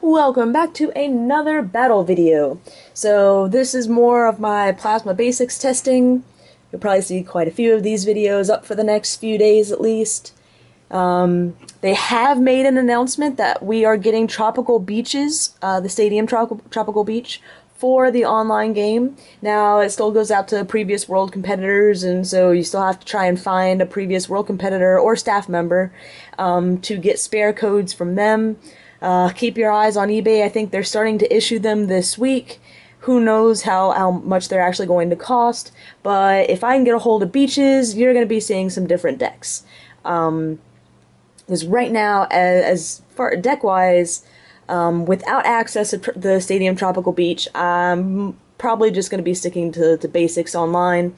Welcome back to another battle video. So this is more of my plasma basics testing. You'll probably see quite a few of these videos up for the next few days at least. They have made an announcement that we are getting tropical beaches, the stadium tropical beach, for the online game. Now it still goes out to previous world competitors, and so you still have to try and find a previous world competitor or staff member to get spare codes from them. Keep your eyes on eBay. I think they're starting to issue them this week. Who knows how much they're actually going to cost, but if I can get a hold of beaches, you're going to be seeing some different decks. Because right now, as far deck-wise, without access to the Stadium Tropical Beach, I'm probably just going to be sticking to basics online.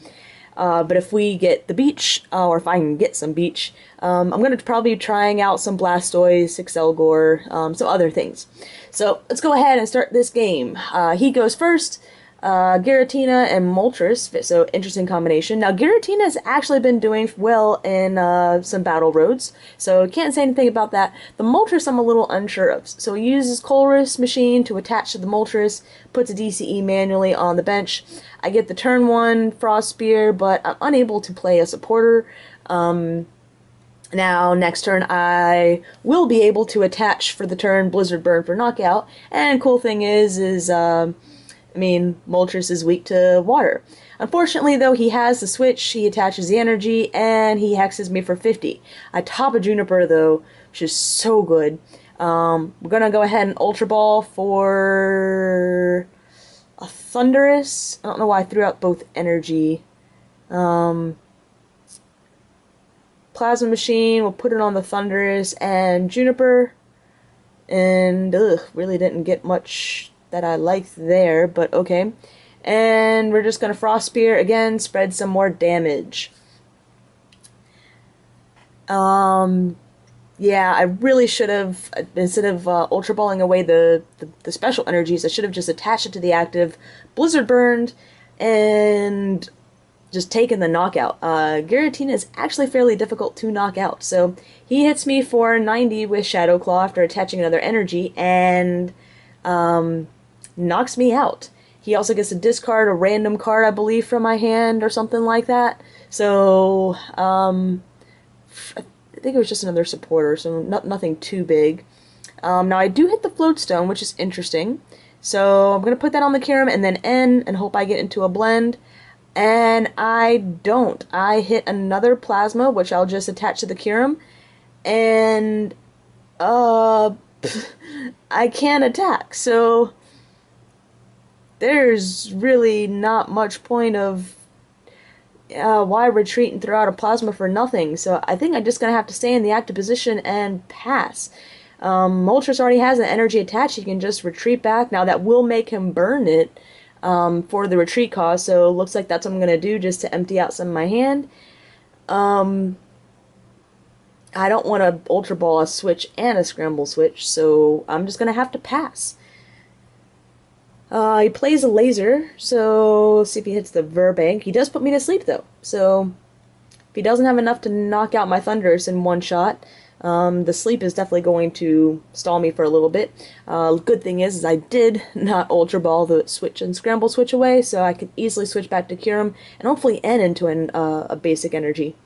But if we get the beach, or if I can get some beach, I'm going to probably be trying out some Blastoise, Excelgor, some other things. So let's go ahead and start this game. He goes first. Giratina and Moltres, so interesting combination. Now Giratina has actually been doing well in some battle roads, so can't say anything about that. The Moltres I'm a little unsure of. So he uses Colress Machine to attach to the Moltres, puts a DCE manually on the bench. I get the turn 1 Frost Spear, but I'm unable to play a supporter. Now, next turn, I will be able to attach for the turn Blizzard Burn for knockout, and cool thing is Moltres is weak to water. Unfortunately, though, he has the switch, he attaches the energy, and he hexes me for 50. I top a Juniper, though, which is so good. We're gonna go ahead and Ultra Ball for a Thunderous. I don't know why I threw out both energy. Plasma Machine, we'll put it on the Thunderous and Juniper. And, really didn't get much that I liked there, but okay. And we're just going to Frost Spear again, spread some more damage. Yeah, I really should have, instead of Ultra Balling away the special energies, I should have just attached it to the active, Blizzard Burned, and just taken the knockout. Giratina is actually fairly difficult to knock out, so he hits me for 90 with Shadow Claw after attaching another energy, and knocks me out. He also gets to discard a random card, I believe, from my hand or something like that. So, I think it was just another supporter, so nothing too big. Now, I do hit the Floatstone, which is interesting. So, I'm going to put that on the Kyurem and then N and hope I get into a blend. And I don't. I hit another Plasma, which I'll just attach to the Kyurem. And, I can't attack, so there's really not much point of why retreat and throw out a Plasma for nothing. So I think I'm just going to have to stay in the active position and pass. Moltres already has an energy attached. He can just retreat back. Now that will make him burn it for the retreat cost, so it looks like that's what I'm going to do just to empty out some of my hand. I don't want to Ultra Ball a switch and a Scramble switch, so I'm just going to have to pass. He plays a laser, so let's see if he hits the Verbank. He does put me to sleep, though, so if he doesn't have enough to knock out my Thunderous in one shot, the sleep is definitely going to stall me for a little bit. Good thing is I did not Ultra Ball the switch and Scramble switch away, so I can easily switch back to Kyurem and hopefully end into a basic energy.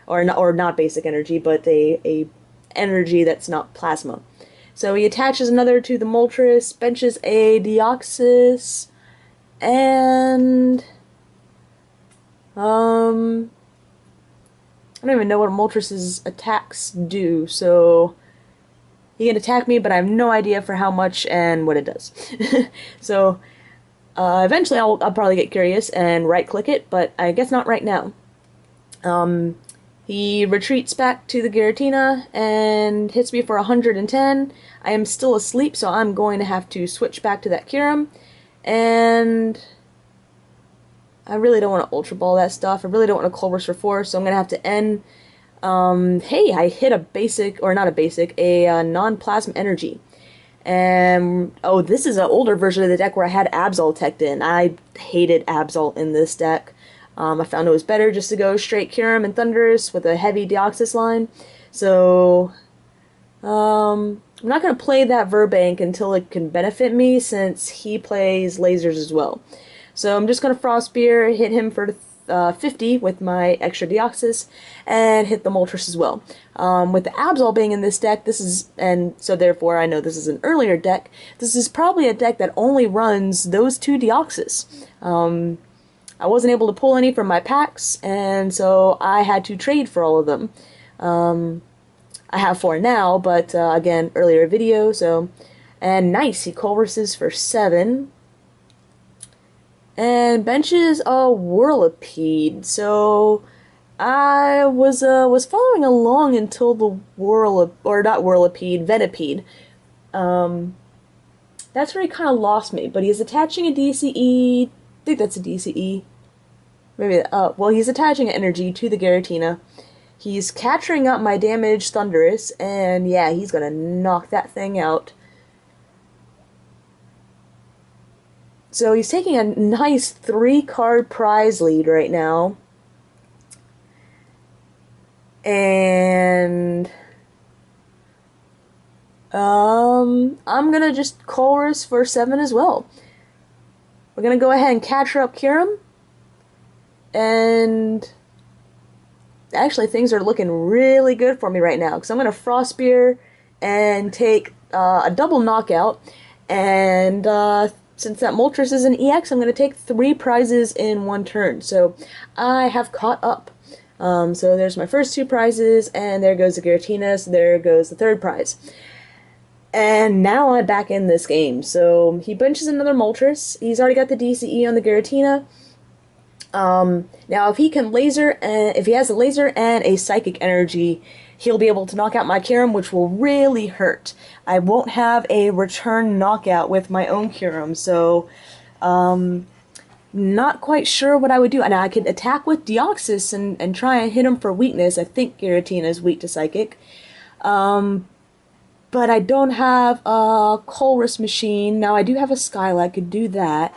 Or not basic energy, but a energy that's not Plasma. So he attaches another to the Moltres, benches a Deoxys, and I don't even know what Moltres' attacks do, so he can attack me, but I have no idea for how much and what it does. So eventually I'll probably get curious and right-click it, but I guess not right now. He retreats back to the Giratina and hits me for 110. I am still asleep, so I'm going to have to switch back to that Kyurem. And I really don't want to Ultra Ball that stuff. I really don't want to Colress for 4, so I'm going to have to end. Hey, I hit a basic, or not a basic, a non-Plasma energy. And, oh, this is an older version of the deck where I had Absol teched in. I hated Absol in this deck. I found it was better just to go straight Kyurem and Thunderous with a heavy Deoxys line. So, I'm not going to play that Verbank until it can benefit me, since he plays lasers as well. So I'm just going to Frost Spear, hit him for 50 with my extra Deoxys, and hit the Moltres as well. With the Absol being in this deck, this is, and so therefore I know this is an earlier deck, this is probably a deck that only runs those 2 Deoxys. I wasn't able to pull any from my packs, and so I had to trade for all of them. I have 4 now, but again, earlier video, so... And nice, he Colruses for 7. And benches a Whirlipede, so... I was following along until the Venipede. That's where he kind of lost me, but he's attaching a DCE... I think that's a DCE. Maybe, well, he's attaching energy to the Giratina. He's capturing up my damaged Thundurus, and yeah, he's gonna knock that thing out. So he's taking a nice 3-card prize lead right now. And I'm gonna just Colress for 7 as well. We're gonna go ahead and capture up Kyurem. And actually, things are looking really good for me right now, because I'm going to Frost Spear and take a double knockout, and since that Moltres is an EX, I'm going to take 3 prizes in 1 turn, so I have caught up. So there's my first 2 prizes, and there goes the Giratina, so there goes the 3rd prize. And now I'm back in this game, so he benches another Moltres. He's already got the DCE on the Giratina. Now if he can laser, and if he has a laser and a psychic energy, he'll be able to knock out my Kyurem, which will really hurt. I won't have a return knockout with my own Kyurem, so not quite sure what I would do. And I could attack with Deoxys and try and hit him for weakness. I think Giratina is weak to psychic. But I don't have a Colress machine. Now I do have a Skyla, I could do that.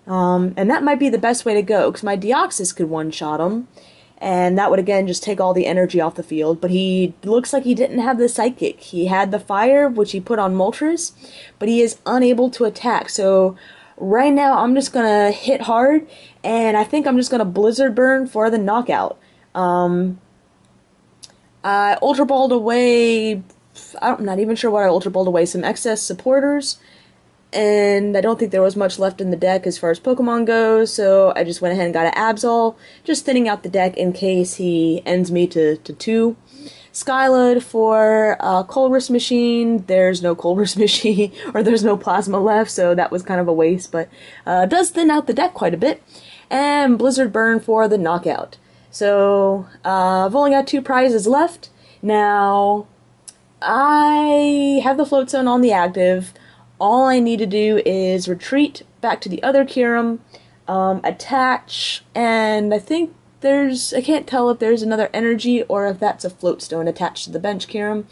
And that might be the best way to go, because my Deoxys could one-shot him, and that would again just take all the energy off the field, but he looks like he didn't have the Psychic. He had the Fire, which he put on Moltres, but he is unable to attack, so right now I'm just gonna hit hard, and I think I'm just gonna Blizzard Burn for the knockout. I Ultra Balled away, I'm not even sure what I Ultra Balled away, some excess supporters, and I don't think there was much left in the deck as far as Pokemon goes, so I just went ahead and got an Absol, just thinning out the deck in case he ends me to 2. Skylud for Colress machine. There's no Colress machine, or there's no plasma left, so that was kind of a waste, but does thin out the deck quite a bit. And Blizzard Burn for the knockout. So I've only got 2 prizes left. Now, I have the Float Zone on the active. All I need to do is retreat back to the other Kyurem, attach, and I think I can't tell if there's another energy or if that's a Float Stone attached to the bench Kyurem.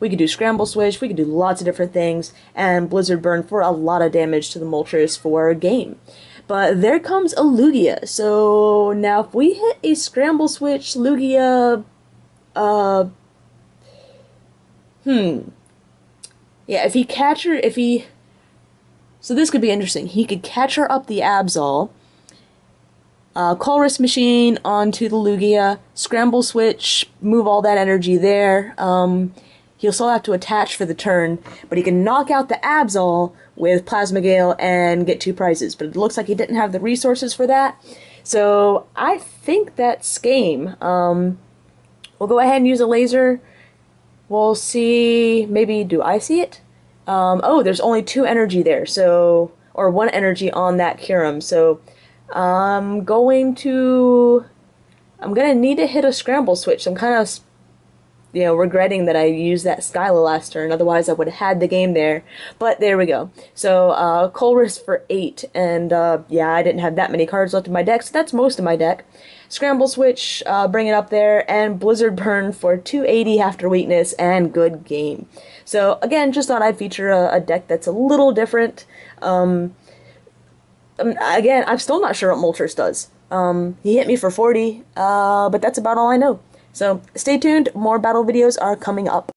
We could do Scramble Switch, we could do lots of different things, and Blizzard Burn for a lot of damage to the Moltres for a game. But there comes a Lugia, so now if we hit a Scramble Switch, Lugia, yeah, so this could be interesting. He could catcher up the Absol, Colress machine onto the Lugia, Scramble Switch, move all that energy there. He'll still have to attach for the turn, but he can knock out the Absol with Plasma Gale and get 2 prizes. But it looks like he didn't have the resources for that. So I think that's game. We'll go ahead and use a laser. We'll see, maybe, do I see it? Oh, there's only 2 energy there, so, or 1 energy on that Kyurem, so I'm gonna need to hit a Scramble Switch. I'm kind of, regretting that I used that Skyla last turn, otherwise I would have had the game there, but there we go. So, Colress for 8, and, yeah, I didn't have that many cards left in my deck, so that's most of my deck. Scramble Switch, bring it up there, and Blizzard Burn for 280 after weakness, and good game. So, again, just thought I'd feature a deck that's a little different. Again, I'm still not sure what Moltres does. He hit me for 40, but that's about all I know. So, stay tuned, more battle videos are coming up.